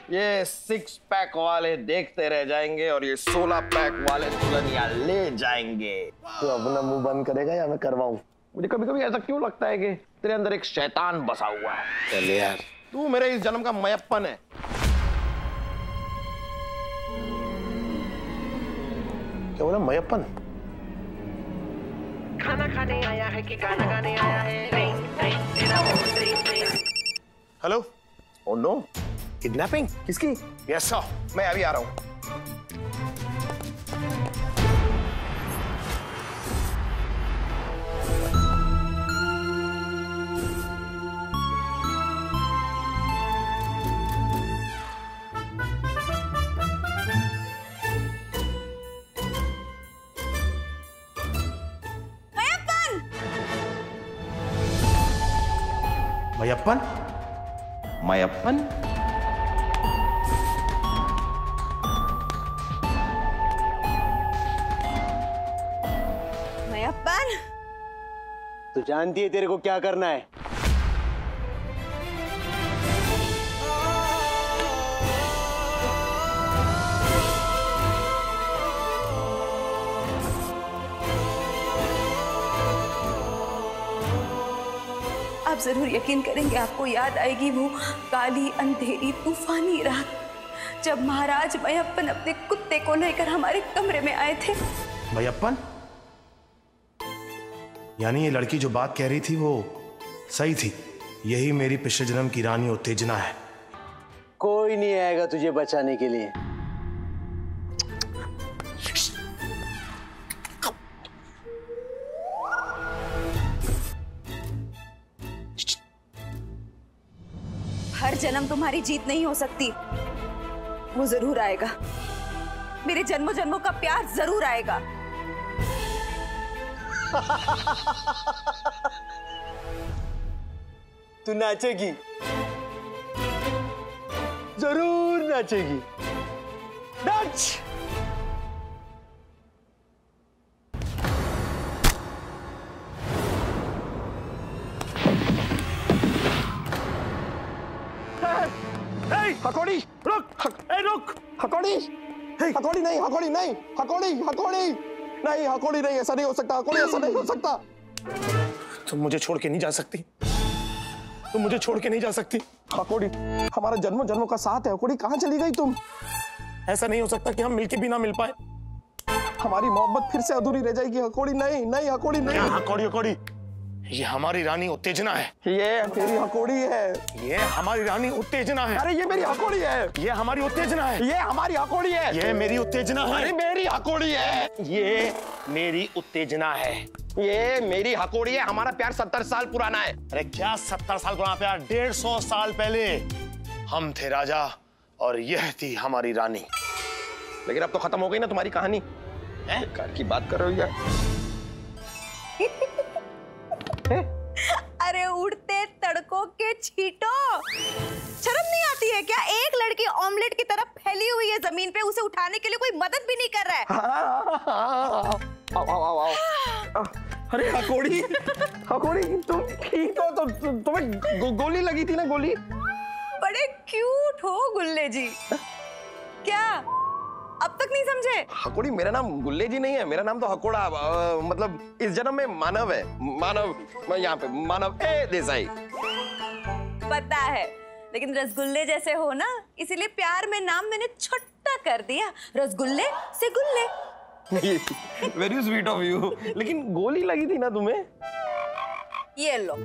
ये 6 पैक वाले देखते रह जाएंगे और ये 16 पैक वाले दुल्हनिया ले जाएंगे। तो अपना मुंह बंद करेगा या मैं करवाऊं? मुझे कभी कभी ऐसा क्यों लगता है कि तेरे अंदर एक शैतान बसा हुआ है। चल यार, तू मेरे इस जन्म का मयप्पन है। क्या बोला? मयप्पन? खाना खाने आया है कि गाना गाने आया है? हेलो। Oh no, kidnapping? किसकी? यस सर, मैं अभी आ रहा हूँ। मयप्पन? मयप्पन? मयप्पन, तू जानती है तेरे को क्या करना है? आप जरूर यकीन करेंगे, आपको याद आएगी वो काली अंधेरी तूफानी रात जब महाराज मयप्पन अपने कुत्ते को लेकर हमारे कमरे में आए थे। मयप्पन? यानी ये लड़की जो बात कह रही थी वो सही थी। यही मेरी पिछले जन्म की रानी उत्तेजना है। कोई नहीं आएगा तुझे बचाने के लिए। हर जन्म तुम्हारी जीत नहीं हो सकती। वो जरूर आएगा, मेरे जन्मों जन्मों का प्यार जरूर आएगा। तू नाचेगी, जरूर नाचेगी। नाच। हकोड़ी रुक, रुक। हकोड़ी, हकोड़ी नहीं, हकोड़ी नहीं, हकोड़ी, हकोड़ी नहीं, हकोड़ी नहीं, ऐसा नहीं हो सकता। हकोड़ी ऐसा नहीं हो सकता। तुम मुझे छोड़ के नहीं जा सकती। तुम मुझे छोड़ के नहीं जा सकती। हकोड़ी, हमारा जन्मों जन्मों का साथ है। हकोड़ी, कहाँ चली गई तुम? ऐसा नहीं हो सकता कि हम मिलके भी ना मिल पाए। हमारी मोहब्बत फिर से अधूरी रह जाएगी। हकोड़ी नहीं, नहीं, हकोड़ी नहीं। हकोड़ी? हकोड़ी, ये हमारी रानी उत्तेजना है। ये मेरी हकोड़ी है। ये हमारी रानी उत्तेजना है। अरे ये मेरी हकोड़ी है। ये हमारी उत्तेजना है। ये हमारी हकोड़ी है। ये मेरी उत्तेजना है। अरे मेरी हकोड़ी है। ये मेरी उत्तेजना है। ये मेरी हकोड़ी है। हमारा प्यार 70 साल पुराना है। अरे क्या 70 साल पुराना प्यार? 150 साल पहले हम थे राजा और यह थी हमारी रानी। लेकिन अब तो खत्म हो गई ना तुम्हारी कहानी। कार की बात कर रहे हो यार? अरे उड़ते तड़कों के छींटो, शर्म नहीं आती है क्या? एक लड़की ऑमलेट की तरफ फैली हुई है जमीन पे, उसे उठाने के लिए कोई मदद भी नहीं कर रहा है। आओ। अरे हकोड़ी, हकोड़ी तुम ठीक हो? तो तुम्हें गोली लगी थी ना? गोली। बड़े क्यूट हो गुल्ले जी। क्या अब तक नहीं समझे? हकोड़ी मेरा नाम गुल्ले जी नहीं है। मेरा नाम तो हकोड़ा, मतलब इस जन्म में मानव है। मानव, यहाँ पे मानव देसाई। पता है, लेकिन रसगुल्ले जैसे हो ना, इसीलिए प्यार में नाम मैंने छोटा कर दिया, रसगुल्ले से गुल्ले। Very sweet of you. लेकिन गोली लगी थी ना तुम्हें? ये लो,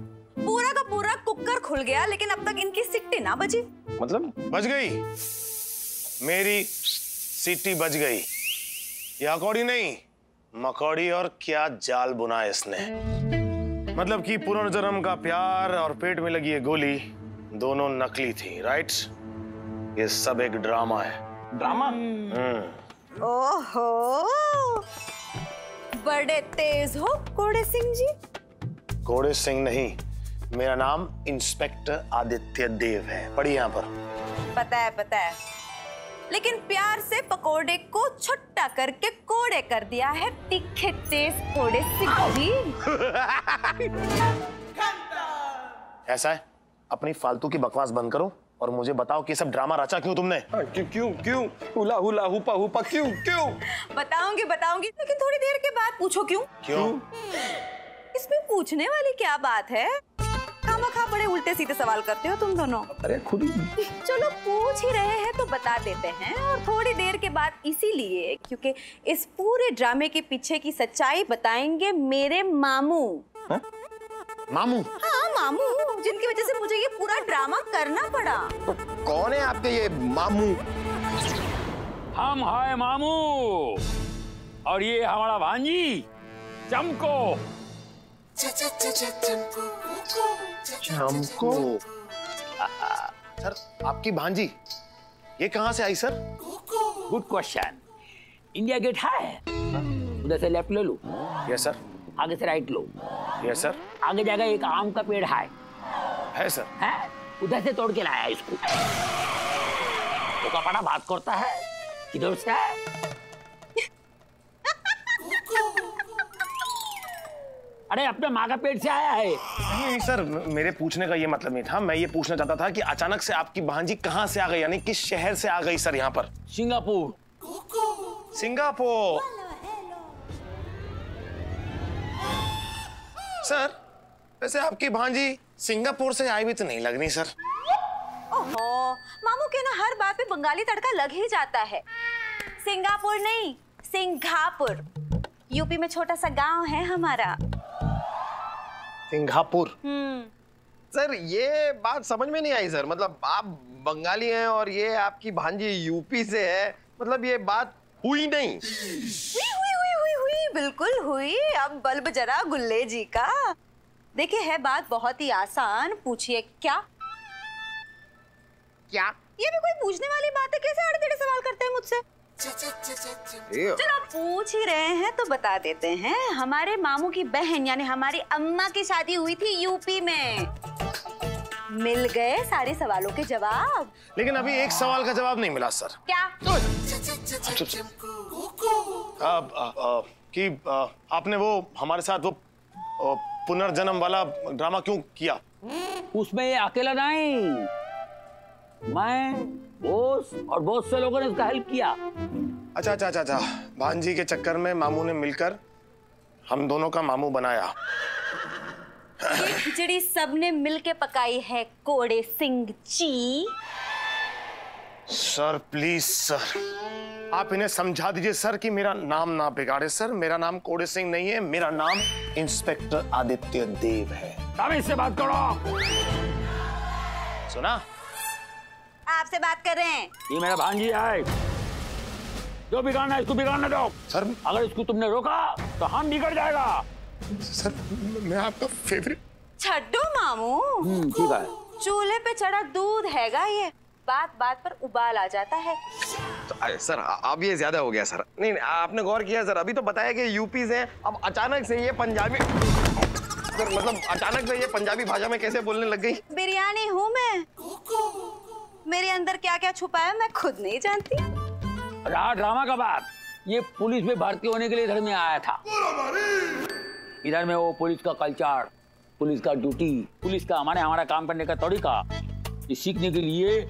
पूरा का पूरा कुकर खुल गया, लेकिन अब तक इनकी सिट्टी ना बजी। मतलब? बज गई, मेरी सीटी बज गई। ये हकोड़ी नहीं, मकोड़ी। और क्या जाल बुना इसने। मतलब कि पुनर्जन्म का प्यार और पेट में लगी ये गोली दोनों नकली थी। राइट? ये सब एक ड्रामा है। ड्रामा? ओहो, बड़े तेज हो कोड़े सिंह जी। कोड़े सिंह नहीं, मेरा नाम इंस्पेक्टर आदित्य देव है। पढ़िए यहाँ पर। पता है, पता है, लेकिन प्यार से पकोड़े को छोटा करके कोड़े कर दिया है तीखे तेज कोड़े सिंह जी। ऐसा है, अपनी फालतू की बकवास बंद करो और मुझे बताओ कि सब ड्रामा रचा क्यों तुमने? क्यों क्यों क्यों? हुला हुला हुपा हुपा क्यों क्यों? बताऊंगी बताऊंगी, लेकिन थोड़ी देर के बाद पूछो क्यों? क्यों? इसमें पूछने वाली क्या बात है? खामखा बड़े उल्टे सीधे सवाल करते हो तुम दोनों। अरे खुद ही। चलो पूछ ही रहे हैं तो बता देते हैं, और थोड़ी देर के बाद इसीलिए क्योंकि इस पूरे ड्रामे के पीछे की सच्चाई बताएंगे मेरे मामू। हा? मामू? हाँ मामू, जिनकी वजह से मुझे ये पूरा ड्रामा करना पड़ा। तो कौन है आपके ये मामू? हम हैं मामू, और ये हमारा भांजी चमको। चमको? सर आपकी भांजी ये कहाँ से आई sir? Good question. India gate है, उधर से लेफ्ट ले लो, यस सर। आगे से राइट लो, यस सर। आगे जाकर एक आम का पेड़ है सर। है, उधर से तोड़ के लाया इसको। तो कपड़ा बात करता है, किधर से है? अरे अपने माँ का पेट से आया है। नहीं सर, मेरे पूछने का ये मतलब नहीं था। मैं ये पूछना चाहता था कि अचानक से आपकी भांजी कहाँ से आ गई, यानी किस शहर से आ गई सर यहाँ पर? सिंगापुर। सिंगापुर? सर वैसे आपकी भांजी सिंगापुर से आई भी तो नहीं लग रही सर। ओहो, मामू के ना हर बात पे बंगाली तड़का लग ही जाता है। सिंगापुर नहीं, सिंघापुर। यूपी में छोटा सा गांव है हमारा। सिंगापुर? सर ये बात समझ में नहीं आई सर। मतलब आप बंगाली हैं और ये आपकी भांजी यूपी से है, मतलब ये बात हुई नहीं। हुई, बिल्कुल हुई। अब बल्ब जरा गुल्ले जी का। देखिए है बात बहुत ही आसान, पूछिए क्या? क्या? ये भी कोई पूछने वाली बात है? कैसे आड़े-टेढ़े सवाल करते हैं मुझसे? चलो पूछ ही रहे हैं तो बता देते हैं। हमारे मामू की बहन यानी हमारी अम्मा की शादी हुई थी यूपी में। मिल गए सारे सवालों के जवाब। लेकिन अभी एक सवाल का जवाब नहीं मिला सर। क्या? कि आपने वो हमारे साथ वो पुनर्जन्म वाला ड्रामा क्यों किया? उसमें ये अकेला नहीं, मैं, बॉस और बहुत से लोगों ने इसका हेल्प किया। अच्छा। भांजी के चक्कर में मामू ने मिलकर हम दोनों का मामू बनाया। ये खिचड़ी सबने मिलके पकाई है कोड़े Singh ji. Sir please sir, आप इन्हें समझा दीजिए सर कि मेरा नाम ना बिगाड़े सर। मेरा नाम कोड़े सिंह नहीं है, मेरा नाम इंस्पेक्टर आदित्य देव है। अब इससे बात करो। सुना? आपसे बात कर रहे हैं। ये मेरा भांजी है, जो बिगाड़ना है इसको बिगाड़ने दो। सर अगर इसको तुमने रोका तो हम बिगड़ जाएगा। सर मैं आपका फेवरेट। छड्डो मामू, ठीक है। चूल्हे पे चढ़ा दूध हैगा ये, बात बात पर उबाल आ जाता है। तो सर अब ये ज्यादा हो गया सर। नहीं आपने गौर किया सर? अभी तो बताया कि यूपी से, अब अचानक से ये पंजाबी सर, मतलब अचानक से ये पंजाबी भाषा में कैसे बोलने लग गई? बिरयानी हूँ मैं, मेरे अंदर क्या क्या छुपा है मैं खुद नहीं जानती। रहा ड्रामा का बात, ये पुलिस में भर्ती होने के लिए इधर में आया था। इधर में वो पुलिस का कल्चर, पुलिस का ड्यूटी, पुलिस का हमारा काम करने का तरीका ये सीखने के लिए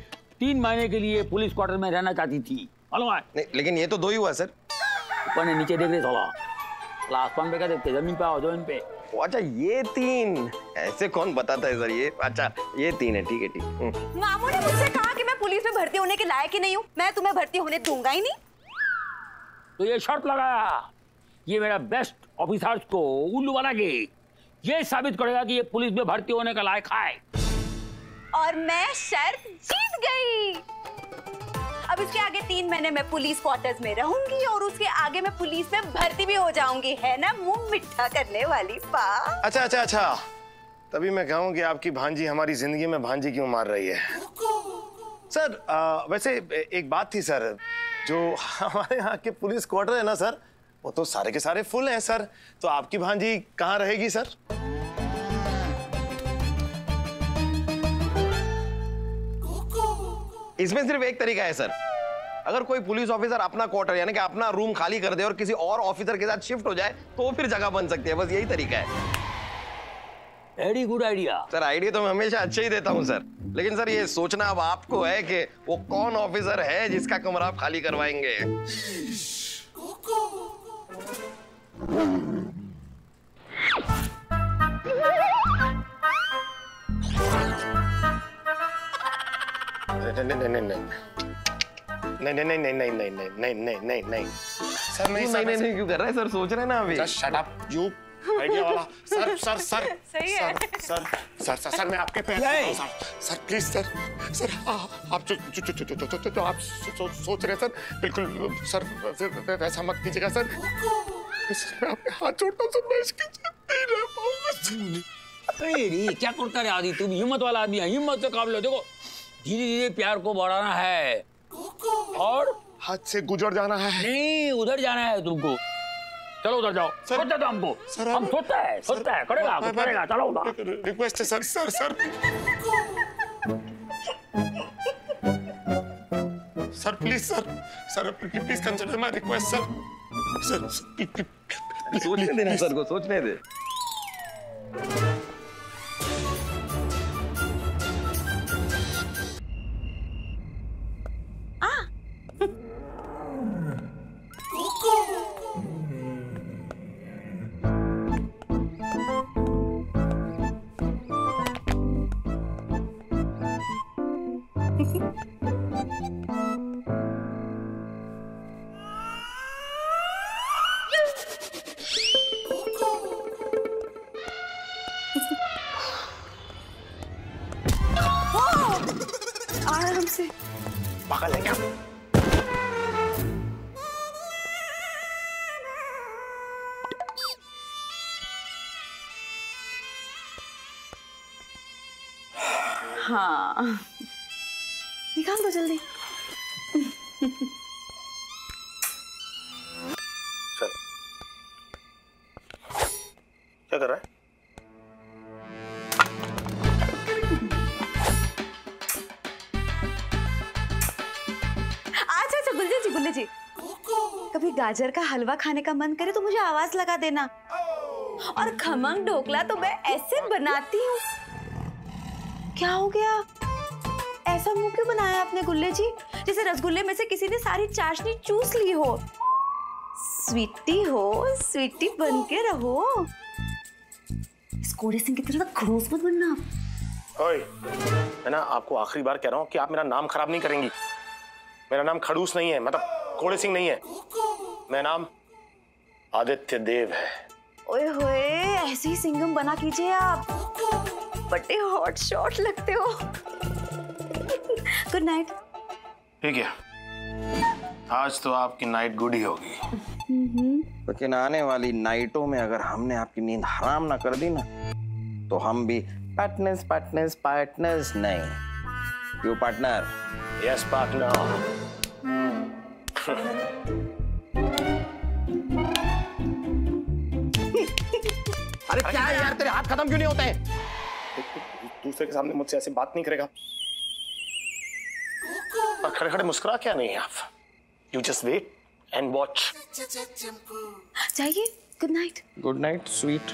3 महीने के लिए पुलिस क्वार्टर में रहना चाहती थी। मालूम है? नहीं लेकिन ये तो 2 ही हुआ सर। ऊपर ने नीचे देख रहे साला, आसमान पे क्या देखते, जमीन पे आओ, जमीन पे। अच्छा ये 3 ऐसे कौन बताता है सर? ये अच्छा ये 3 है, ठीक है ठीक। मामू ने मुझसे कहा कि मैं पुलिस में भर्ती होने के लायक ही नहीं हूँ, मैं तुम्हें भर्ती होने दूंगा ही नहीं। तो ये शर्त लगाया, ये मेरा बेस्ट ऑफिसर्स को उल्लू बना के ये साबित करेगा कि ये पुलिस में भर्ती होने का लायक है। और मैं शर्त जीत गई। अब इसके आगे 3 महीने में पुलिस क्वार्टर्स में रहूंगी और उसके आगे मैं पुलिस में भर्ती भी हो जाऊंगी। है ना मुंह मिठा करने वाली बात? अच्छा, तभी मैं कहूँ कि आपकी भांजी हमारी जिंदगी में भांजी क्यों मार रही है। सर वैसे एक बात थी सर, जो हमारे यहाँ के पुलिस क्वार्टर है ना सर, वो तो सारे के सारे फुल हैं सर, तो आपकी भांजी कहाँ रहेगी सर? इसमें सिर्फ एक तरीका है सर। अगर कोई पुलिस ऑफिसर अपना क्वार्टर यानी कि अपना रूम खाली कर दे और किसी और ऑफिसर के साथ शिफ्ट हो जाए तो फिर जगह बन सकती है, बस यही तरीका है। Very good idea. Sir idea तो मैं हमेशा अच्छे ही देता हूँ सर, लेकिन सर ये सोचना अब आपको है कि वो कौन ऑफिसर है जिसका कमरा आप खाली करवाएंगे। नहीं नहीं नहीं नहीं नहीं नहीं नहीं नहीं नहीं नहीं नहीं सर नहीं क्यों कर रहा है सर, सोच रहे हैं ना अभी। शट अप यू आइडिया वाला। सर सर सर सही है। सर सर सर सर मैं आपके पैर पड़ता हूं सर प्लीज सर सर आप जो आप सोच रहे हैं सर बिल्कुल सर वैसा मत कीजिएगा सर। सर मैं आपके हाथ जोड़ता हूं सर, मैं इसके साथ नहीं रह पाऊंगा। अरे क्या करता रे आदि, तुम हिम्मत वाला आदमी है, हिम्मत से काम लो। देखो धीरे धीरे प्यार को बढ़ाना है और हाथ से गुजर जाना है। नहीं उधर जाना है तुमको। चलो उधर जाओ। सोचता था हमको, हम सोचता है करेगा चलो उधर। रिक्वेस्ट है sir sir sir sir please sir please consider my request sir सोचने देना सर को, सोचने दे। आराम से। पागल है क्या? हाँ निकाल दो जल्दी। चल क्या कर रहा है? अच्छा गुल्ले जी कभी गाजर का हलवा खाने का मन करे तो मुझे आवाज लगा देना। और खमंग ढोकला तो मैं ऐसे बनाती हूँ। क्या हो गया, ऐसा मुंह क्यों बनाया आपने गुल्ले जी, जैसे रसगुल्ले में से किसी ने सारी चाशनी चूस ली हो। स्वीटी हो, स्वीटी बन के रहो। इस कोड़े सिंह की तरह खड़ूस मत बनना। ओए, मैं ना आपको आखिरी बार कह रहा हूँ कि आप मेरा नाम खराब नहीं करेंगी। मेरा नाम खड़ूस नहीं है, मतलब कोड़े सिंह नहीं है। मेरा नाम आदित्य देव है। ओए होए, ऐसे ही सिंघम बना कीजिए आप, बड़े हॉट शॉट लगते हो। Good night. ठीक है, आज तो आपकी नाइट गुड ही होगी। लेकिन आने वाली नाइटों में अगर हमने आपकी नींद हराम ना कर दी ना, तो हम भी पार्टनर्स नहीं। क्यों पार्टनर? Yes partner. अरे क्या है यार, तेरे हाथ खत्म क्यों नहीं होते हैं? दूसरे के सामने मुझसे ऐसी बात नहीं करेगा। और खड़े खड़े मुस्कुरा क्या नहीं है आप? You just wait and watch. जाइए, good night. Good night sweet.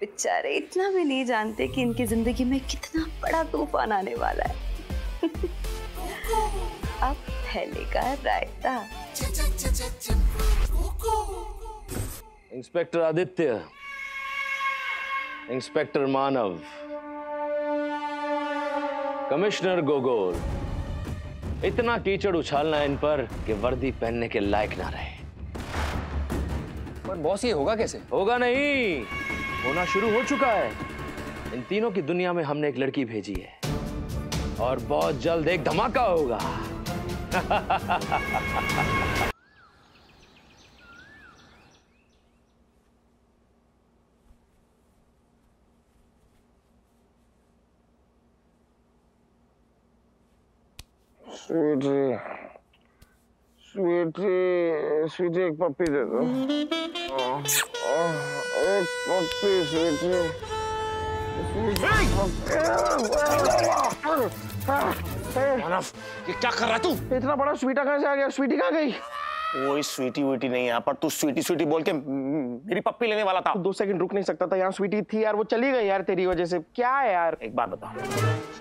बेचारे इतना भी नहीं जानते कि इनकी जिंदगी में कितना बड़ा तूफान आने वाला है। अब फैलेगा रायता। इंस्पेक्टर आदित्य, इंस्पेक्टर मानव, कमिश्नर गोगोल, इतना कीचड़ उछालना इन पर कि वर्दी पहनने के लायक ना रहे। पर बॉस ये होगा कैसे? होगा नहीं, होना शुरू हो चुका है। इन तीनों की दुनिया में हमने एक लड़की भेजी है और बहुत जल्द एक धमाका होगा। स्वीटी स्वीटी एक पप्पी दे दो। एक पप्पी स्वीटी। ये क्या कर रहा है तू? इतना बड़ा स्वीटा कहाँ से आ गया? स्वीटी कहाँ गई? कोई स्वीटी वीटी नहीं यहाँ पर। तू स्वीटी स्वीटी बोल के मेरी पप्पी लेने वाला था। 2 सेकंड रुक नहीं सकता था? यहाँ स्वीटी थी यार, वो चली गई यार तेरी वजह से। क्या है यार? एक बात बता,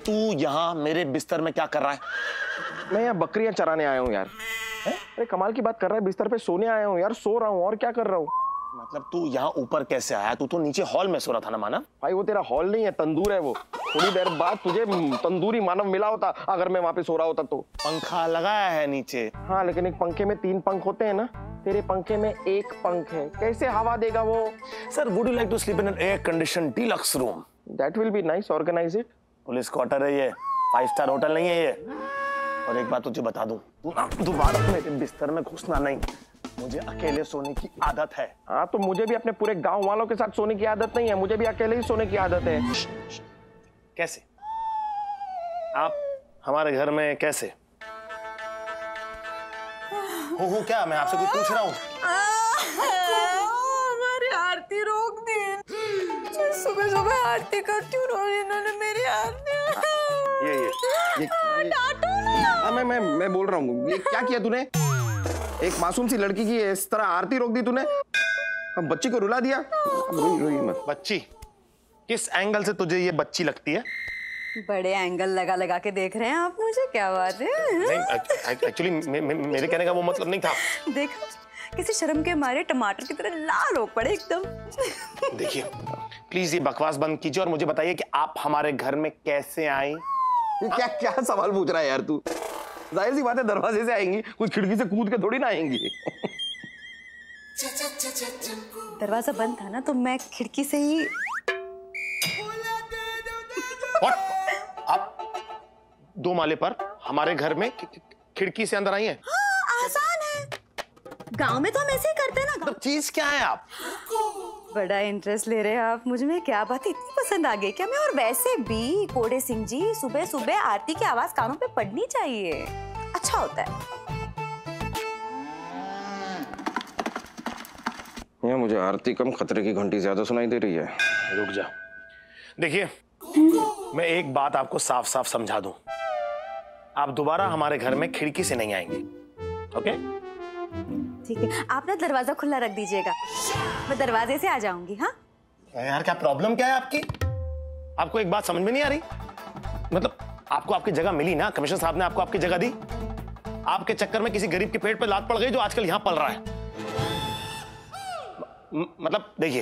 तू यहाँ मेरे बिस्तर में क्या कर रहा है? मैं यहाँ बकरियां चराने आया हूँ यार। अरे कमाल की बात कर रहा है, बिस्तर पे सोने आया हूँ यार, सो रहा हूँ और क्या कर रहा हूँ। मतलब तू यहाँ ऊपर कैसे आया? तू तो नीचे हॉल में सो रहा था ना मानव। भाई वो तेरा हॉल नहीं है, तंदूर है वो। थोड़ी देर बाद तुझे तंदूरी मानव मिला होता अगर मैं वहां पे सो रहा होता तो। पंखा लगाया है नीचे। हाँ लेकिन एक पंखे में 3 पंख होते हैं ना, तेरे पंखे में 1 पंख है, कैसे हवा देगा वो? Sir would you like to sleep in an air condition deluxe room? That will be nice, organise it. Police quarter है ये, 5 स्टार होटल नहीं है ये। और एक बात तुझे बता दूं, तू ना दोबारा मेरे बिस्तर में घुसना नहीं। मुझे अकेले सोने की आदत है। हाँ तो मुझे भी अपने पूरे गांव वालों के साथ सोने की आदत नहीं है, मुझे भी अकेले ही सोने की आदत है। कैसे? आप हमारे घर में कैसे? हो क्या? मैं आपसे कुछ पूछ रहा हूँ। हमारी आरती रोक दी। सुबह सुबह आरती करती हूँ, रोज इन्होंने मेरी आरती। ये डांटो ना। हाँ मैं बोल रहा हूँ, ये क्या किया तूने? एक मासूम सी लड़की की इस तरह आरती रोक दी तूने, हम बच्ची को रुला दिया। रोई मत। बच्ची? किस एंगल से तुझे ये बच्ची लगती है? बड़े एंगल लगा लगा के देख रहे हैं आप मुझे, क्या बात है? नहीं एक्चुअली मेरे कहने का वो मतलब नहीं था। देखो किसी शर्म के मारे टमाटर की तरह लाल हो पड़े एकदम। देखिए प्लीज ये बकवास बंद कीजिए और मुझे बताइए कि आप हमारे घर में कैसे आए? ये क्या सवाल पूछ रहा है यार तू? जाहिर सी बात है दरवाजे से आएंगी, कुछ खिड़की से कूद के थोड़ी ना आएंगी। दरवाजा बंद था ना तो मैं खिड़की से ही। What? आप 2 माले पर हमारे घर में खिड़की से अंदर आई हैं? हाँ, आसान है, गांव में तो हम ऐसे ही करते हैं ना। तो चीज क्या है आप? बड़ा इंटरेस्ट ले रहे हैं आप मुझ में, क्या बात इतनी पसंद आ गई क्या मैं? और वैसे भी कोड़े सिंह जी, सुबह सुबह आरती की आवाज कानों पे पड़नी चाहिए, अच्छा होता है। ये मुझे आरती कम खतरे की घंटी ज्यादा सुनाई दे रही है। रुक जा। देखिए मैं एक बात आपको साफ साफ समझा दूं, आप दोबारा हमारे घर में खिड़की से नहीं आएंगे, ओके? ठीक है, आप ना दरवाजा खुला रख दीजिएगा, मैं दरवाजे से आ जाऊंगी। हाँ यार क्या प्रॉब्लम क्या है आपकी? आपको एक बात समझ में नहीं आ रही? मतलब आपको आपकी जगह मिली ना, कमिश्नर साहब ने आपको आपकी जगह दी, आपके चक्कर में किसी गरीब के पेट पे लात पड़ गई जो आजकल यहां पल रहा है। मतलब देखिए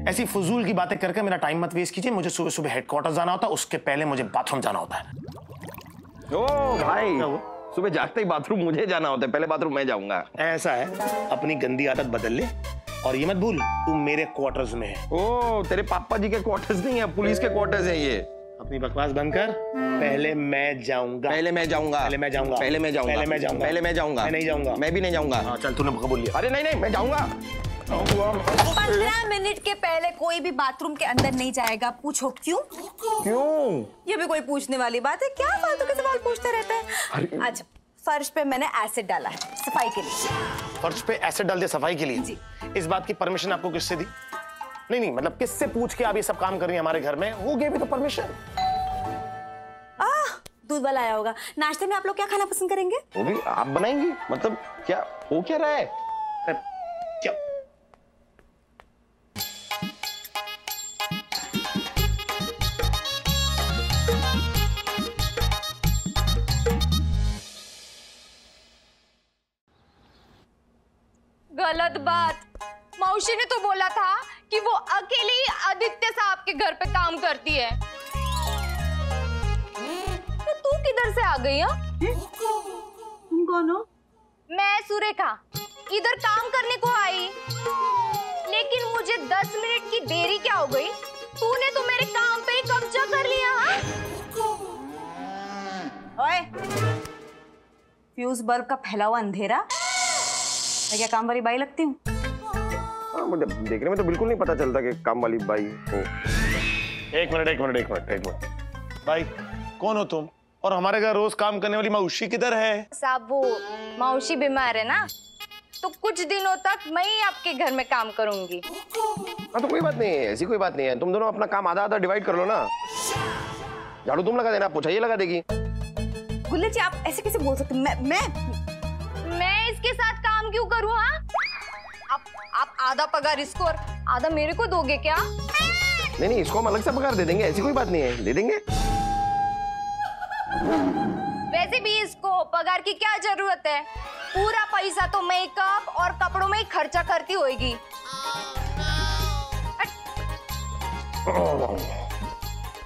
ऐसी फजूल की बातें करके मेरा टाइम मत वेस्ट कीजिए। मुझे सुबह सुबह हेडक्वार्टर जाना होता है, उसके पहले मुझे बाथरूम जाना होता है। ओ भाई सुबह जागते ही बाथरूम मुझे जाना होता है, पहले बाथरूम मैं जाऊंगा। ऐसा है, अपनी गंदी आदत बदल ले और ये मत भूल तू मेरे क्वार्टर्स में है। ओ तेरे पापा जी के क्वार्टर्स नहीं है, पुलिस के क्वार्टर्स है ये। अपनी बकवास बंद कर, पहले मैं जाऊंगा। पहले मैं जाऊंगा। पहले मैं जाऊंगा। पहले मैं जाऊंगा। पहले मैं जाऊंगा। पहले मैं जाऊंगा। मैं नहीं जाऊंगा। मैं भी नहीं जाऊंगा। हाँ चल तूने कबूल लिया। अरे नहीं मैं जाऊंगा। 15 मिनट के पहले कोई भी बाथरूम के अंदर नहीं जाएगा, पूछो क्यों? क्यों? ये भी कोई पूछने वाली बात है क्या? फालतू के सवाल पूछते रहते हैं। अच्छा फर्श पे मैंने एसिड डाला है सफाई के लिए। फर्श पे एसिड डाल दिया सफाई के लिए? जी। इस बात की परमिशन आपको किससे दी? नहीं मतलब किससे पूछ के आप ये सब काम कर रही हैं हमारे घर में? Who gave you the permission? दूध वाला आया होगा। नाश्ते में आप लोग क्या खाना पसंद करेंगे? वो भी आप बनाएंगी? मतलब क्या हो क्या रहा है? क्या? गलत बात। मौसी ने तो बोला था कि वो अकेले ही आदित्य साहब के घर पे काम करती है। तो तू किधर से आ गई? तुम कौन हो? मैं सुरेखा, इधर काम करने को आई, लेकिन मुझे 10 मिनट की देरी क्या हो गई? तूने तो मेरे काम पे ही कब्जा कर लिया। ओए, फ्यूज बल्ब का फैला हुआ अंधेरा, मैं क्या काम वाली बाई लगती हूँ? मुझे देखने में तो बिल्कुल नहीं पता चलता कि काम वाली बाई हो। एक मिनट भाई कौन हो तुम और हमारे घर रोज काम करने वाली मौसी किधर है? साहब वो मौसी बीमार है ना, तो कुछ दिनों तक मैं ही आपके घर में काम करूंगी। हाँ तो कोई बात नहीं है, ऐसी कोई बात नहीं है। तुम दोनों अपना काम आधा आधा डिवाइड कर लो ना। झाड़ू तुम लगा देना, पोछा ये लगा देगी। गुल्ले जी आप ऐसे कैसे बोल सकते? मैं इसके साथ काम क्यों करूं? हाँ, आप आधा पगार इसको और आधा मेरे को दोगे क्या? नहीं, इसको हम अलग से पगार दे देंगे, ऐसी कोई बात नहीं है, दे देंगे। वैसे भी इसको पगार की क्या जरूरत है? पूरा पैसा तो मेकअप और कपड़ों में ही खर्चा करती होगी।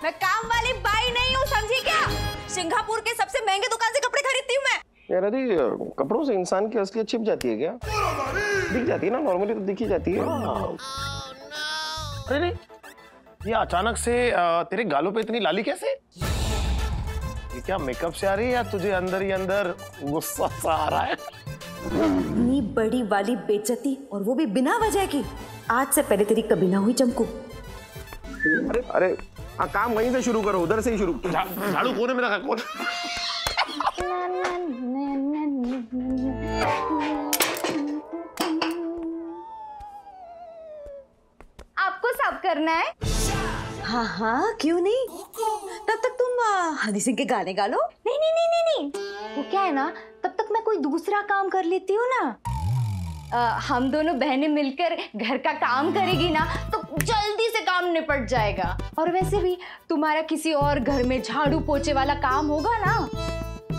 मैं काम वाली बाई नहीं हूँ, समझी क्या? सिंगापुर के सबसे महंगे दुकान से कपड़े खरीदती हूँ मैं। यार यदि कपड़ों से इंसान की असलियत छिप जाती है क्या? दिख जाती है ना, नॉर्मली तो दिख ही जाती है। अरे ये अचानक से तेरे गालों पे इतनी लाली कैसे? ये क्या मेकअप से आ रही है या तुझे अंदर ही अंदर गुस्सा सा आ रहा है? इतनी बड़ी वाली बेइज्जती और वो भी बिना वजह की। आज से पहले तेरी कभी ना हुई चमकू। अरे काम वहीं से शुरू करो, उधर से ही शुरू। झाड़ू कोने में रखा, कौन? आपको साफ करना है? हाँ क्यों नहीं? तब तक तुम हनी सिंह के गाने गा लो। नहीं, वो क्या है ना, तब तक मैं कोई दूसरा काम कर लेती हूँ ना। हम दोनों बहनें मिलकर घर का काम करेगी ना, तो जल्दी से काम निपट जाएगा। और वैसे भी तुम्हारा किसी और घर में झाड़ू पोछे वाला काम होगा ना,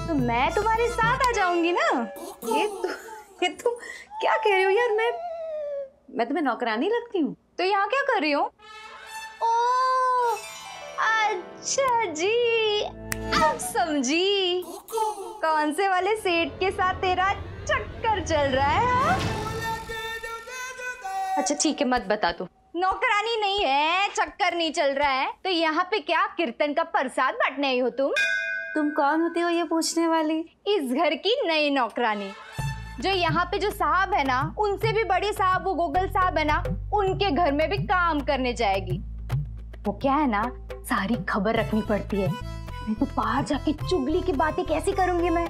तो मैं तुम्हारे साथ आ जाऊंगी ना। ये तुम क्या कह रही हो यार? मैं तुम्हें नौकरानी लगती हूँ? तो यहाँ क्या कर रही हो? ओह अच्छा जी, अब समझी कौन से वाले सेठ के साथ तेरा चक्कर चल रहा है। हाँ? अच्छा ठीक है, मत बता तू। नौकरानी नहीं है, चक्कर नहीं चल रहा है, तो यहाँ पे क्या कीर्तन का प्रसाद बांटने आई हो तुम कौन होती हो ये पूछने वाली? इस घर की नई नौकरानी। जो यहाँ पे जो साहब है ना, उनसे भी बड़े साहब वो गोगल साहब है ना, उनके घर में भी काम करने जाएगी। वो क्या है ना, सारी खबर रखनी पड़ती है, नहीं तो बाहर जाके चुगली की बातें कैसी करूंगी मैं।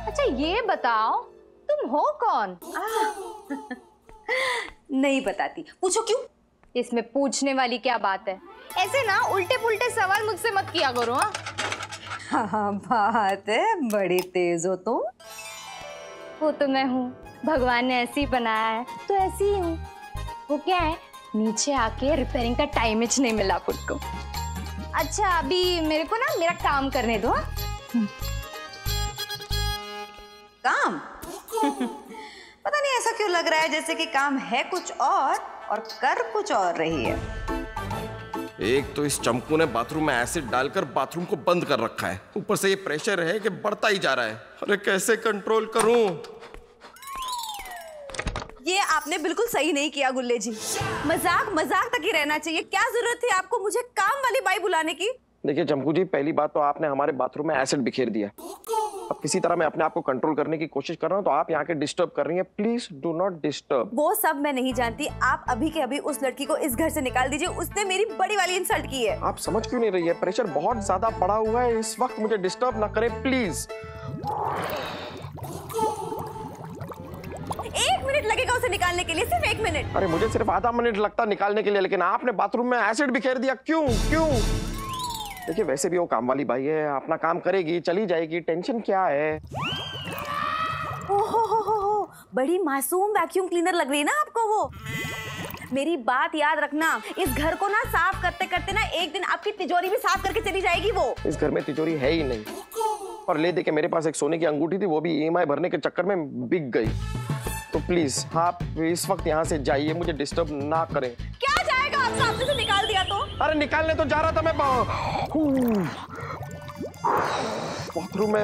अच्छा ये बताओ, तुम हो कौन? नहीं बताती। पूछो क्यों? इसमें पूछने वाली क्या बात है? ऐसे ना उल्टे पुल्टे सवाल मुझसे मत किया करो। हाँ बात है, बड़ी तेज हो तुम। वो तो मैं हूँ, भगवान ने ऐसी बनाया है तो ऐसी ही हूँ। वो क्या है, नीचे आके रिपेयरिंग का टाइम ही नहीं मिला खुद को। अच्छा अभी मेरे को ना मेरा काम करने दो। काम? पता नहीं ऐसा क्यों लग रहा है जैसे कि काम है कुछ और कर कुछ और रही है। एक तो इस चंपू ने बाथरूम में एसिड डालकर बाथरूम को बंद कर रखा है, ऊपर से ये प्रेशर है कि बढ़ता ही जा रहा है। अरे कैसे कंट्रोल करूं? ये आपने बिल्कुल सही नहीं किया गुल्ले जी। मजाक तक ही रहना चाहिए। क्या जरूरत थी आपको मुझे काम वाली बाई बुलाने की? देखिए चंपू जी, पहली बात तो आपने हमारे बाथरूम में एसिड बिखेर दिया। अब किसी तरह मैं अपने आप को कंट्रोल करने की कोशिश कर रहा हूँ, तो आप यहाँ के डिस्टर्ब कर रही हैं। Please do not disturb. वो सब मैं नहीं जानती। आप अभी के अभी उस लड़की को इस घर से निकाल दीजिए। उसने मेरी बड़ी वाली इंसल्ट की है। आप समझ क्यों नहीं रही है? प्रेशर बहुत ज्यादा पड़ा हुआ है इस वक्त, मुझे डिस्टर्ब ना करें प्लीज। 1 मिनट लगेगा उसे निकालने के लिए, सिर्फ 1 मिनट। अरे मुझे सिर्फ आधा मिनट लगता निकालने के लिए, लेकिन आपने बाथरूम में एसिड बिखेर दिया। क्यों? देखिए वैसे भी वो काम वाली भाई है, अपना काम करेगी, चली जाएगी, टेंशन क्या है? हो, बड़ी मासूम वैक्यूम क्लीनर लग रही है ना आपको वो। मेरी बात याद रखना, इस घर को ना साफ करते करते ना एक दिन आपकी तिजोरी भी साफ करके चली जाएगी वो। इस घर में तिजोरी है ही नहीं, और ले दे के मेरे पास एक सोने की अंगूठी थी, वो भी EMI भरने के चक्कर में बिक गई। तो प्लीज आप इस वक्त यहाँ से जाइए, मुझे डिस्टर्ब ना करें। क्या जाएगा आपका? आपने से निकाल दिया तो? अरे निकालने तो जा रहा था मैं बाथरूम में,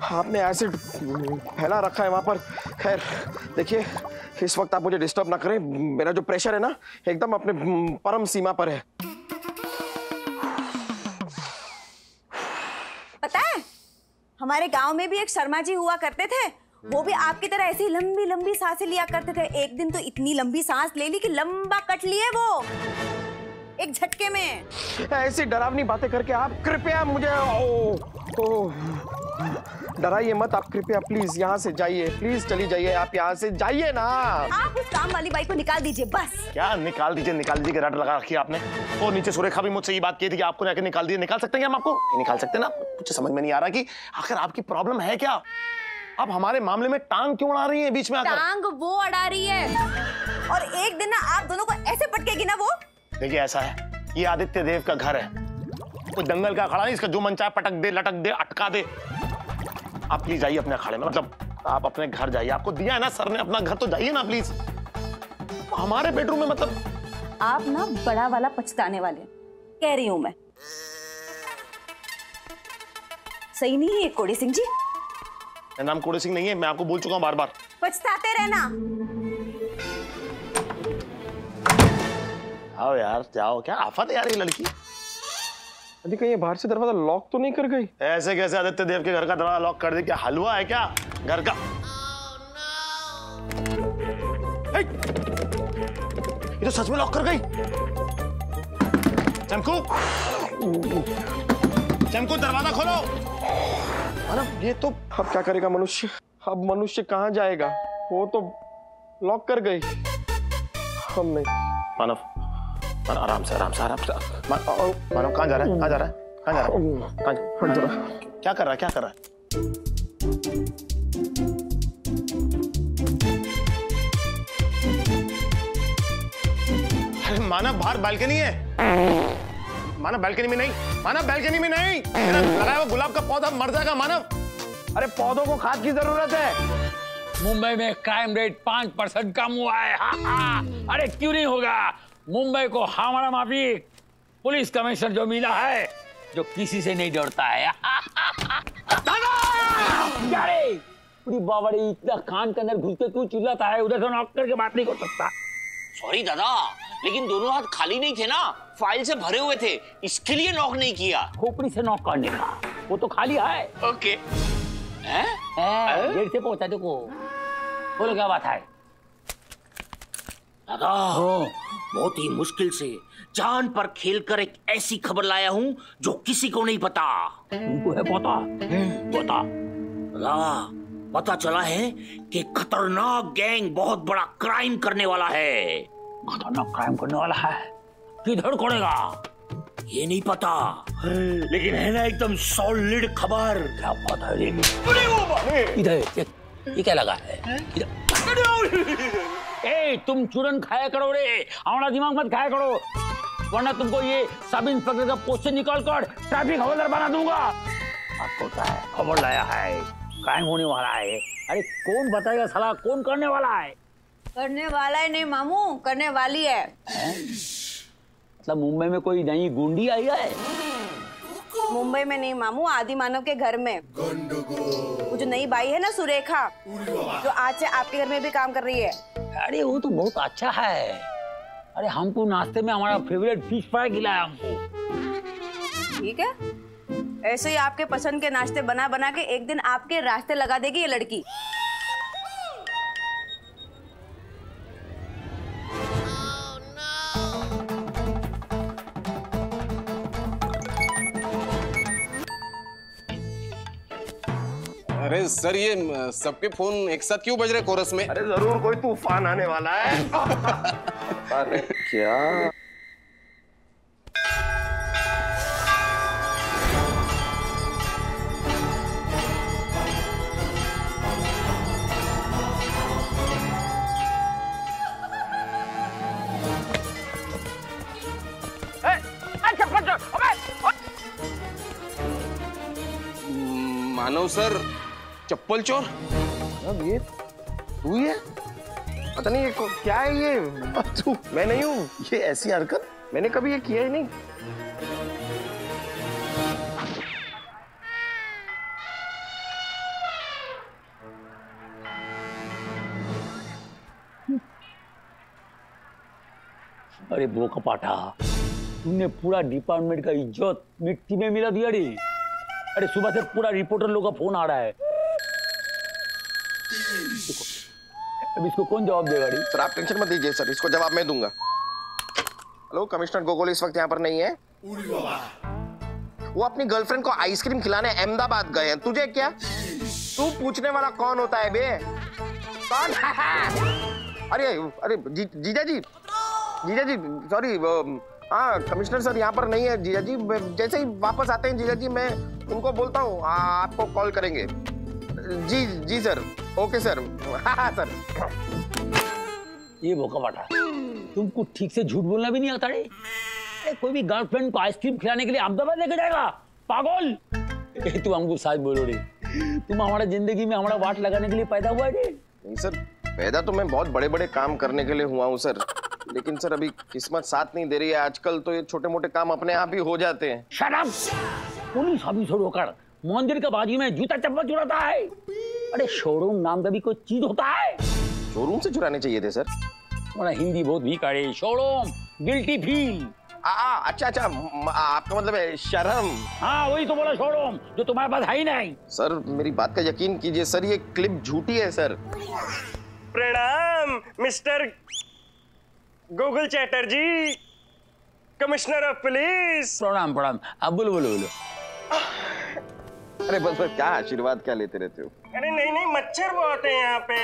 आपने एसिड फैला रखा है वहां पर। खैर देखिए, इस वक्त आप मुझे डिस्टर्ब ना करें, मेरा जो प्रेशर है ना एकदम अपने परम सीमा पर है। पता है, हमारे गांव में भी एक शर्मा जी हुआ करते थे। वो भी आपकी तरह ऐसी लंबी लंबी सांसें लिया करते थे। एक दिन तो इतनी लंबी सांस ले ली कि लंबा कट लिए वो। एक झटके में। ऐसी डरावनी बातें करके आप कृपया मुझे डराइए मत। आप कृपया प्लीज यहाँ से जाइए, प्लीज चली जाइए, आप यहाँ से जाइए ना। आप उस काम वाली बाई को निकाल दीजिए बस। क्या निकाल दीजिए रट लगा रखी आपने। और नीचे सुरेखा भी मुझसे ये बात की थी कि आपको जाके निकाल दीजिए। निकाल सकते हैं हम आपको? नहीं निकाल सकते ना। मुझे समझ में नहीं आ रहा कि आखिर आपकी प्रॉब्लम है क्या। आप हमारे मामले में टांग क्यों अड़ा रही हैं बीच में आकर? टांग वो अड़ा रही है और एक दिन ना आप दोनों को ऐसे पटकेगी ना वो। देखिए ऐसा है, ये आदित्य देव का घर है, कोई दंगल का अखाड़ा नहीं। इसका जो मन चाहे पटक दे, लटक दे, अटका दे। आप प्लीज जाइए अपने अखाड़े में, मतलब आप अपने घर जाइए। आपको दिया है ना सर ने अपना घर, तो जाइए ना प्लीज। हमारे बेडरूम में मतलब आप ना बड़ा वाला पछताने वाले कह रही हूं मैं। सही नहीं है कोड़ी सिंह जी। मेरा नाम कोड़ी सिंह नहीं है, मैं आपको बोल चुका हूं बार बार। पछताते रहना। आओ यार जाओ, क्या आफत है यार ये लड़की। अरे कहीं बाहर से दरवाजा लॉक तो नहीं कर गई? ऐसे कैसे आदित्य देव के घर का दरवाजा लॉक कर दे? क्या हलवा है क्या घर का? ये तो सच में लॉक कर गई। चमकू, चमकू दरवाजा खोलो। अरे ये तो अब क्या करेगा मनुष्य? अब मनुष्य कहाँ जाएगा? वो तो लॉक कर गई। हम नहीं। मानव आराम से आराम से आराम से। मानव कहाँ जा रहा है? कहाँ जा रहा है? कहाँ जा रहा है? कहाँ जा रहा है? क्या कर रहा है? क्या कर रहा है? अरे मानव बाहर बालकनी है। मानव बालकनी में नहीं, मानव बालकनी में नहीं। लगाया हुआ गुलाब का पौधा मर जाएगा मानव। अरे पौधों को खाद की जरूरत है। मुंबई में क्राइम रेट 5% कम हुआ है। अरे क्यों नहीं होगा? मुंबई को हमारा माफी पुलिस कमिश्नर जो मिला है, जो किसी से नहीं डरता है। पूरी बावड़ी इतना कान के अंदर घुस के क्यों चिल्लाता है? उधर से नॉक करके बात नहीं कर सकता। सॉरी दादा, लेकिन दोनों हाथ खाली नहीं थे ना, फाइल से भरे हुए थे, इसके लिए नॉक नहीं किया। खोपड़ी से नॉक करने का, वो तो खाली है। ओके। देर से पहुंचा देखो। बोलो क्या बात है? दादा बहुत ही मुश्किल से जान पर खेलकर एक ऐसी खबर लाया हूं जो किसी को नहीं पता। तुमको है पता? पता दादा, पता चला है कि खतरनाक गैंग बहुत बड़ा क्राइम करने वाला है। खतरनाक क्राइम करने वाला है? किधर करेगा ये नहीं पता, लेकिन है ना एकदम सॉलिड खबर। क्या बात है? इधर ये क्या लगा है? ए तुम चूरन खाया करो रे, हमारा दिमाग मत खाया करो, वरना तुमको ये सब इंस्पेक्टर का पोस्ट से निकाल कर ट्रैफिक हवलदार बना दूंगा। आपको क्या है? खबर लाया है, क्राइम होने वाला है। अरे कौन बताएगा साला, कौन करने वाला है? करने वाला है नहीं मामू, करने वाली है। मतलब मुंबई में कोई नई गुंडी आई है? मुंबई में नहीं मामू, आदि मानव के घर में। वो जो नई बाई है ना सुरेखा, जो आज से आपके घर में भी काम कर रही है। अरे वो तो बहुत अच्छा है। अरे हमको नाश्ते में हमारा फेवरेट फिश फ्राई खिलाया हमको। ठीक है, ऐसे ही आपके पसंद के नाश्ते बना बना के एक दिन आपके रास्ते लगा देगी ये लड़की। अरे सर, ये सबके फोन एक साथ क्यों बज रहे कोरस में? अरे जरूर कोई तूफान आने वाला है। अरे क्या? मानव सर, चप्पल चोर। अब ये तू ही है? पता नहीं ये क्या है ये? तू? मैं नहीं हूँ। ये ऐसी हरकत मैंने कभी ये किया ही नहीं। अरे वो कपाटा, तुमने पूरा डिपार्टमेंट का इज्जत मिट्टी में मिला दिया रे। अरे सुबह से पूरा रिपोर्टर लोग का फोन आ रहा है। अब इसको कौन जवाब देगा रे? सर आप टेंशन मत लीजिए सर, इसको जवाब मैं दूंगा। हेलो, कमिश्नर गोगोल इस वक्त यहाँ पर नहीं है। वो अपनी गर्लफ्रेंड को आइसक्रीम खिलाने अहमदाबाद गए हैं। तुझे क्या? तू पूछने वाला कौन होता है बे? कौन? अरे अरे जीजा जी सॉरी, हाँ कमिश्नर सर यहाँ पर नहीं है जीजा जी। जैसे ही वापस आते हैं जीजा जी, मैं उनको बोलता हूँ आपको कॉल करेंगे। जी सर, ओके सर। हाँ सर। ये भोका बाटा, तुमको ठीक से झूठ बोलना भी नहीं आता रे। कोई भी गर्लफ्रेंड को आइसक्रीम खिलाने के लिए अहमदाबाद लेके जाएगा? पागल। तुम हमको सच बोलो रे, तुम हमारा जिंदगी में हमारा वाट लगाने के लिए पैदा हुआ है? नहीं सर, पैदा तो मैं बहुत बड़े बड़े काम करने के लिए हुआ हूँ सर, लेकिन सर अभी किस्मत साथ नहीं दे रही है। आजकल तो ये छोटे मोटे काम अपने आप ही हो जाते हैं। Shut up! पुलिस ऑफिसर होकर मंदिर के बाजू में जूता चप्पल चुराता है? अरे शोरूम नाम का भी कोई चीज होता है? शोरूम से चुराने चाहिए थे सर। थोड़ा हिंदी बहुत वीक है। Showroom, guilty feel. अच्छा, आपका मतलब है शर्म। हाँ वही तो बोला, शोरूम जो तुम्हारे पास है ही नहीं। सर मेरी बात का यकीन कीजिए सर, ये क्लिप झूठी है सर। प्रणाम mister Google Chatterjee, commissioner of police. प्रणाम। अब बोलो। अरे बस क्या आशीर्वाद क्या लेते रहते हो? अरे नहीं, मच्छर बहुत है यहाँ पे।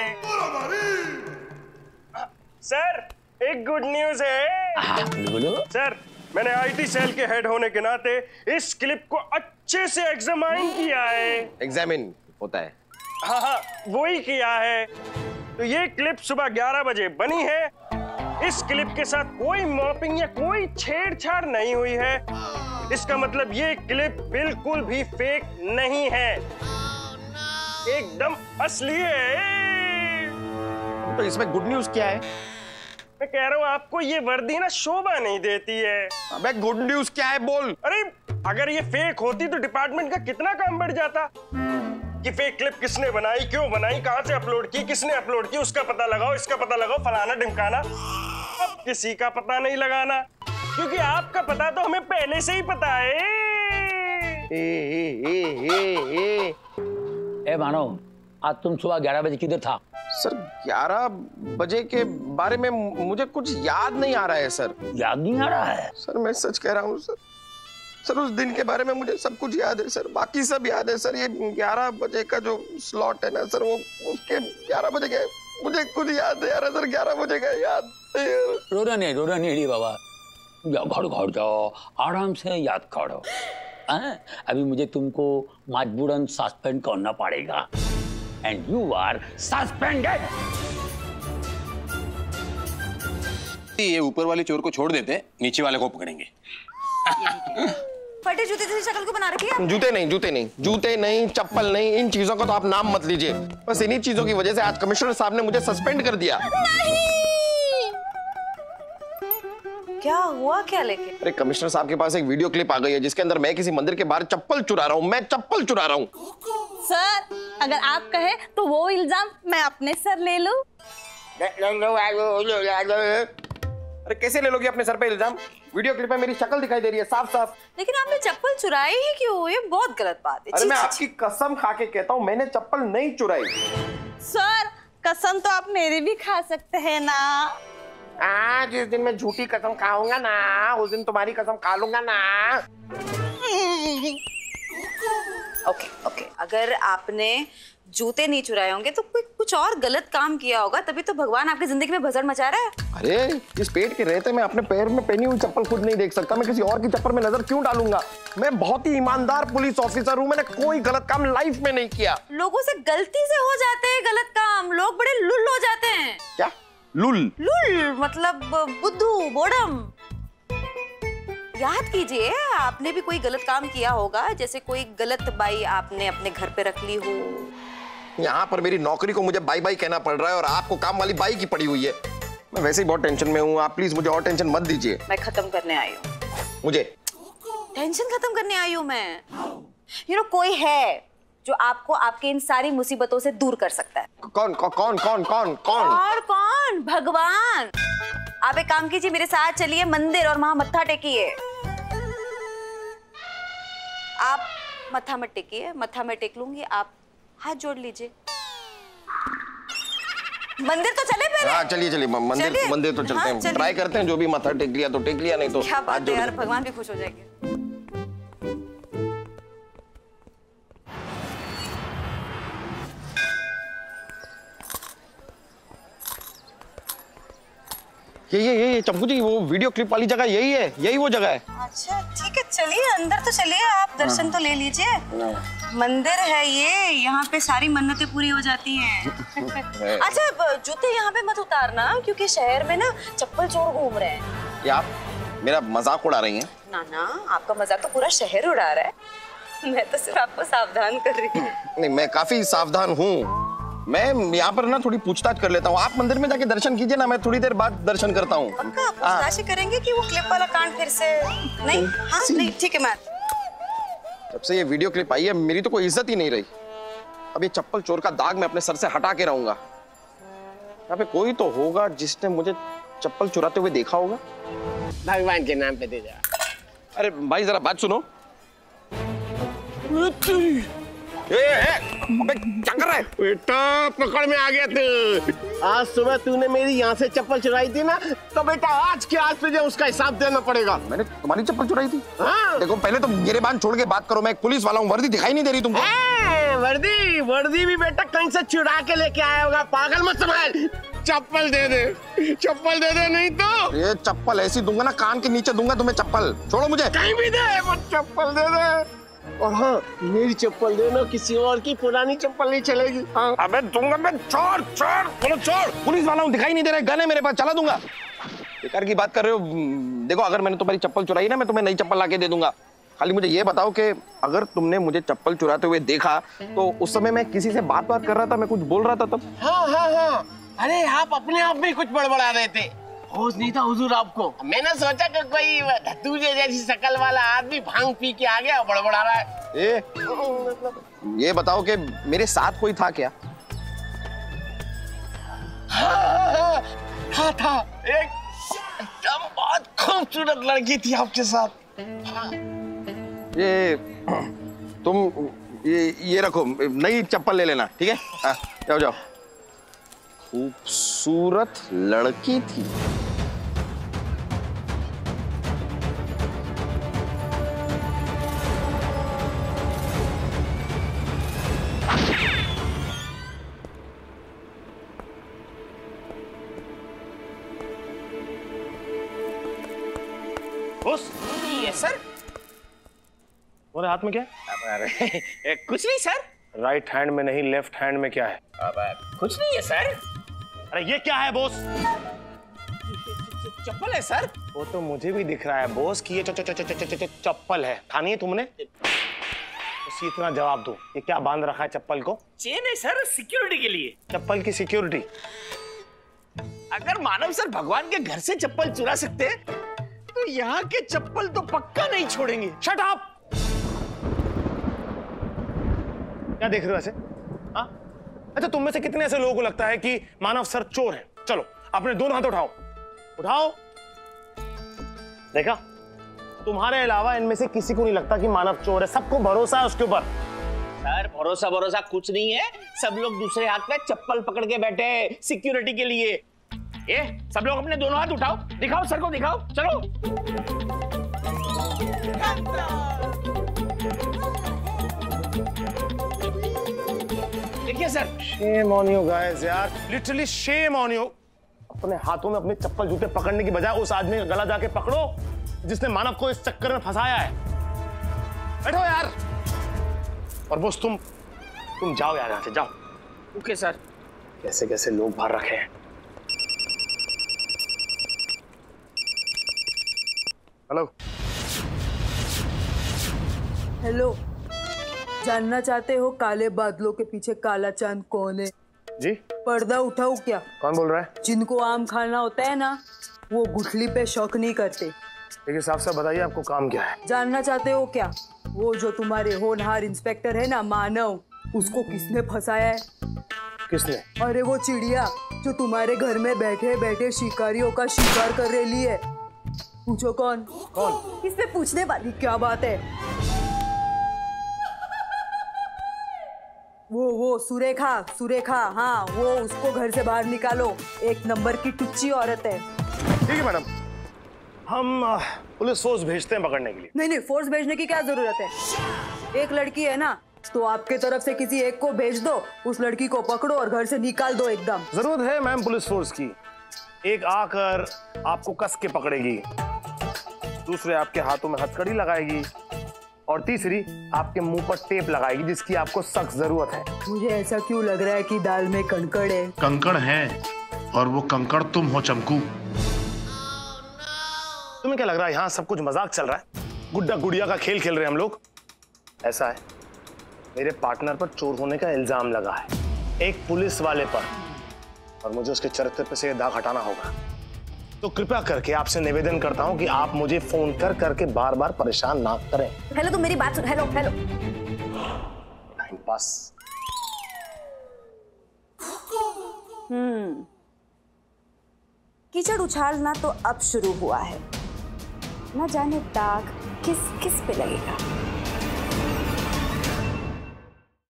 सर एक गुड न्यूज है। बोलो। सर मैंने आईटी सेल के हेड होने के नाते इस क्लिप को अच्छे से एग्जामिन किया है। एग्जामिन होता है? हाँ वही किया है। तो ये क्लिप सुबह 11 बजे बनी है। इस क्लिप के साथ कोई मॉपिंग या कोई छेड़छाड़ नहीं हुई है। इसका मतलब ये क्लिप बिल्कुल भी फेक नहीं है, एकदम असली है। तो इसमें गुड न्यूज क्या है? मैं कह रहा हूँ आपको ये वर्दी ना शोभा नहीं देती है। अबे गुड न्यूज क्या है बोल। अरे अगर ये फेक होती तो डिपार्टमेंट का कितना काम बढ़ जाता कि फेक क्लिप किसने बनाई, क्यों बनाई, कहां से अपलोड की, किसने अपलोड की, उसका पता लगाओ, इसका पता लगाओ, फलाना ढिमकाना। अब किसी का पता नहीं लगाना, क्योंकि आपका पता तो हमें पहले से ही पता है। ए मानो, आज तुम सुबह 11 बजे किधर था? सर 11 बजे के बारे में मुझे कुछ याद नहीं आ रहा है सर। याद नहीं आ रहा है? सर मैं सच कह रहा हूँ सर उस दिन के बारे में मुझे सब कुछ याद है सर, बाकी सब याद है सर। ये 11 बजे का जो स्लॉट है ना सर, वो उसके 11 बजे के मुझे कुछ याद नहीं आ रहा सर। 11 बजे का याद रोना नहीं बाबा, घर जाओ, आराम से याद करो। अभी मुझे तुमको मजबूरन सस्पेंड करना पड़ेगा, एंड यू आर सस्पेंडेड। ये ऊपर वाले चोर को छोड़ देते, नीचे वाले को पकड़ेंगे। फटे जूते जैसी शक्ल को बना रखी है। जूते नहीं, चप्पल नहीं, इन चीजों का तो आप नाम मत लीजिए। बस इन्हीं चीजों की वजह से आज कमिश्नर साहब ने मुझे सस्पेंड कर दिया। क्या हुआ क्या लेके? अरे कमिश्नर साहब के पास एक वीडियो क्लिप आ गई है जिसके अंदर मैं किसी मंदिर के बाहर चप्पल चुरा रहा हूँ। सर अगर आप कहे तो वो इल्जाम मैं अपने सर ले लूं। अरे कैसे ले लोगे अपने सर पे इल्जाम? वीडियो क्लिप में मेरी शक्ल दिखाई दे रही है साफ साफ। लेकिन आपने चप्पल चुराई ही क्यों? ये बहुत गलत बात है। अरे मैं आपकी कसम खा के कहता हूँ, मैंने चप्पल नहीं चुराई। सर कसम तो आप मेरी भी खा सकते हैं ना। जिस दिन मैं झूठी कसम खाऊंगा ना, उस दिन तुम्हारी कसम खा लूंगा ना। ओके, अगर आपने जूते नहीं चुराए होंगे तो कुछ और गलत काम किया होगा, तभी तो भगवान आपकी जिंदगी में भसड़ मचा रहा है। अरे इस पेट के रहते मैं अपने पैर में पहनी हुई चप्पल खुद नहीं देख सकता, मैं किसी और की चप्पल में नजर क्यों डालूंगा? मैं बहुत ही ईमानदार पुलिस ऑफिसर हूँ, मैंने कोई गलत काम लाइफ में नहीं किया। लोगों से गलती से हो जाते हैं गलत काम, लोग बड़े लुल हो जाते हैं। क्या लुल मतलब बुद्धू, बोडम। याद कीजिए, आपने भी कोई गलत काम किया होगा, जैसे कोई गलत बाई आपने अपने घर पे रख ली हो। यहाँ पर मेरी नौकरी को मुझे बाई बाई कहना पड़ रहा है और आपको काम वाली बाई की पड़ी हुई है। मैं वैसे ही बहुत टेंशन में हूँ, आप प्लीज मुझे और टेंशन मत दीजिए। मैं खत्म करने आई हूँ। मुझे टेंशन खत्म करने आई हूँ मैं। कोई है जो आपको आपके इन सारी मुसीबतों से दूर कर सकता है। कौन? और कौन? भगवान। आप एक काम कीजिए, मेरे साथ चलिए मंदिर और वहां मत्था टेकिए। आप मत्था मत टेकिए, मत्था मैं टेक लूंगी, आप हाथ जोड़ लीजिए। मंदिर तो चले पहले। हाँ चलिए चलिए, मंदिर तो चलते हैं। ट्राई करते हैं, जो भी माथा टेक लिया तो टेक लिया, नहीं तो क्या बात है यार, भगवान भी खुश हो जाएंगे। ये चंपू जी, वो वीडियो क्लिप वाली जगह यही है, यही वो जगह है। अच्छा ठीक है, चलिए अंदर तो चलिए, आप दर्शन तो ले लीजिए। मंदिर है ये, यहाँ पे सारी मन्नतें पूरी हो जाती हैं। अच्छा जूते यहाँ पे मत उतारना, क्योंकि शहर में ना चप्पल चोर घूम रहे हैं। ये आप मेरा मजाक उड़ा रही हैं? ना ना, आपका मजाक तो पूरा शहर उड़ा रहा है, मैं तो सिर्फ आपको सावधान कर रही हूँ। नहीं, मैं काफी सावधान हूँ। मैं यहाँ पर ना थोड़ी पूछताछ कर लेता हूँ। आप मंदिर में जाके दर्शन कीजिए ना, मैं थोड़ी देर बाद दर्शन करता हूँ। पक्का पूछताछ करेंगे कि वो क्लिप वाला कांड फिर से नहीं? हाँ नहीं, ठीक है। मैं जब से ये वीडियो क्लिप आई है, मेरी तो कोई इज्जत ही नहीं रही। अब ये चप्पल चोर का दाग मैं अपने सर से हटा के रहूंगा। यहाँ पे कोई तो होगा जिसने मुझे चप्पल चुराते हुए देखा होगा। भगवान के नाम पे दे जा। अरे भाई जरा बात सुनो। अबे क्या कर रहा है? बेटा पकड़ में आ गया तू। आज सुबह तूने मेरी यहाँ से चप्पल चुराई थी ना, तो बेटा आज के आज तुझे उसका हिसाब देना पड़ेगा। मैंने तुम्हारी चप्पल चुराई थी? हाँ। देखो पहले तो गिरेबान छोड़ के बात करो, मैं एक पुलिस वाला हूँ, वर्दी दिखाई नहीं दे रही तुमको? वर्दी भी बेटा कहीं से चुरा के लेके आया होगा, पागल मत समझ। चप्पल दे दे नहीं तो ये चप्पल ऐसी दूंगा ना, कान के नीचे दूंगा तुम्हें चप्पल। छोड़ो मुझे। कहीं भी दे, वो चप्पल दे दे। और हाँ, मेरी चप्पल देना, किसी और की पुरानी चप्पल नहीं चलेगी। हाँ। अबे दूंगा मैं। छोड़, पुलिस वाला हूँ, दिखाई नहीं दे रहा है, गन है मेरे पास, चला दूंगा। बेकार की बात कर रहे हो। देखो अगर मैंने तुम्हारी चप्पल चुराई ना, मैं तुम्हें नई चप्पल लाके दे दूंगा। खाली मुझे ये बताओ कि अगर तुमने मुझे चप्पल चुराते हुए देखा तो उस समय मैं किसी से बात कर रहा था, मैं कुछ बोल रहा था तब? हाँ। अरे आप अपने आप में कुछ बड़बड़ा रहे थे, होश नहीं था हुजूर आपको। मैंने सोचा कि कोई धतूरे जैसी शकल वाला आदमी भांग पी के आ गया और बड़बड़ा रहा है। ये बताओ कि मेरे साथ कोई था क्या? हाँ था, एक एकदम बहुत खूबसूरत लड़की थी आपके साथ। ये तुम ये रखो, नई चप्पल ले लेना, ठीक है? हाँ जाओ। खूबसूरत लड़की थी। बॉस। ये सर। तुम्हारे हाथ में क्या है? अरे कुछ नहीं सर। राइट हैंड में नहीं, लेफ्ट हैंड में क्या है? कुछ नहीं है सर। अरे ये क्या है बॉस? चप्पल है सर। वो तो मुझे भी दिख रहा है बॉस कि ये चप्पल है। खानी है तुमने? तो इतना जवाब दो, ये क्या बांध रखा है चप्पल को? चेन है सर, सिक्योरिटी के लिए। चप्पल की सिक्योरिटी? अगर मानव सर भगवान के घर से चप्पल चुरा सकते तो यहाँ के चप्पल तो पक्का नहीं छोड़ेंगे। Shut up! क्या देख रहे हो ऐसे? हाँ? अच्छा तुम में से कितने ऐसे लोगों को लगता है कि मानव सर चोर है? चलो अपने दोनों हाथ उठाओ। देखा, तुम्हारे अलावा इनमें से किसी को नहीं लगता कि मानव चोर है, सबको भरोसा है उसके ऊपर। सर भरोसा कुछ नहीं है, सब लोग दूसरे हाथ में चप्पल पकड़ के बैठे हैं सिक्योरिटी के लिए। ये सब लोग अपने दोनों हाथ उठाओ, दिखाओ सर को, दिखाओ, चलो। देखिए sir. Shame on you guys यार, लिटरली शेम ऑन यू। अपने हाथों में अपने चप्पल जूते पकड़ने की बजाय उस आदमी का गला जाके पकड़ो जिसने मानव को इस चक्कर में फंसाया है। बैठो यार। और बॉस तुम जाओ यार, यहाँ से जाओ। Okay sir. कैसे कैसे लोग बाहर रखे हैं। हेलो, जानना चाहते हो काले बादलों के पीछे काला चांद कौन है? जी। पर्दा उठाऊं क्या? कौन बोल रहा है? जिनको आम खाना होता है ना, वो गुठली पे शक नहीं करते। देखिए साफ साफ बताइए आपको काम क्या है? जानना चाहते हो क्या? वो जो तुम्हारे होनहार इंस्पेक्टर है ना मानव, उसको किसने फंसाया है? किसने? अरे वो चिड़िया जो तुम्हारे घर में बैठे बैठे शिकारियों का शिकार कर रही है। पूछो कौन? इसमें पूछने वाली क्या बात है? वो सुरेखा सुरेखा, हाँ वो, उसको घर से बाहर निकालो। एक नंबर की टुच्ची औरत है। ठीक है मैडम, हम पुलिस फोर्स भेजते हैं पकड़ने के लिए। नहीं, फोर्स भेजने की क्या जरूरत है? एक लड़की है ना, तो आपके तरफ से किसी एक को भेज दो, उस लड़की को पकड़ो और घर से निकाल दो एकदम। जरूरत है मैम पुलिस फोर्स की। एक आकर आपको कस के पकड़ेगी, दूसरे आपके हाथों में हथकड़ी लगाएगी, और तीसरी आपके मुंह पर टेप लगाएगी जिसकी आपको सख्त जरूरत है। मुझे ऐसा क्यों लग रहा है कि दाल में कंकड़ है? कंकड़ है, और वो कंकड़ तुम हो चमकू। तुम्हें क्या लग रहा है यहाँ सब कुछ मजाक चल रहा है? गुड्डा गुड़िया का खेल खेल रहे हैं हम लोग? ऐसा है, मेरे पार्टनर पर चोर होने का इल्जाम लगा है, एक पुलिस वाले पर, और मुझे उसके चरित्र पर से दाग हटाना होगा। तो कृपया करके आपसे निवेदन करता हूं कि आप मुझे फोन कर करके बार बार परेशान ना करें। हेलो, तुम मेरी बात सुन। Hello hello. Time pass. कीचड़ उछालना तो अब शुरू हुआ है, न जाने दाग किस किस पे लगेगा।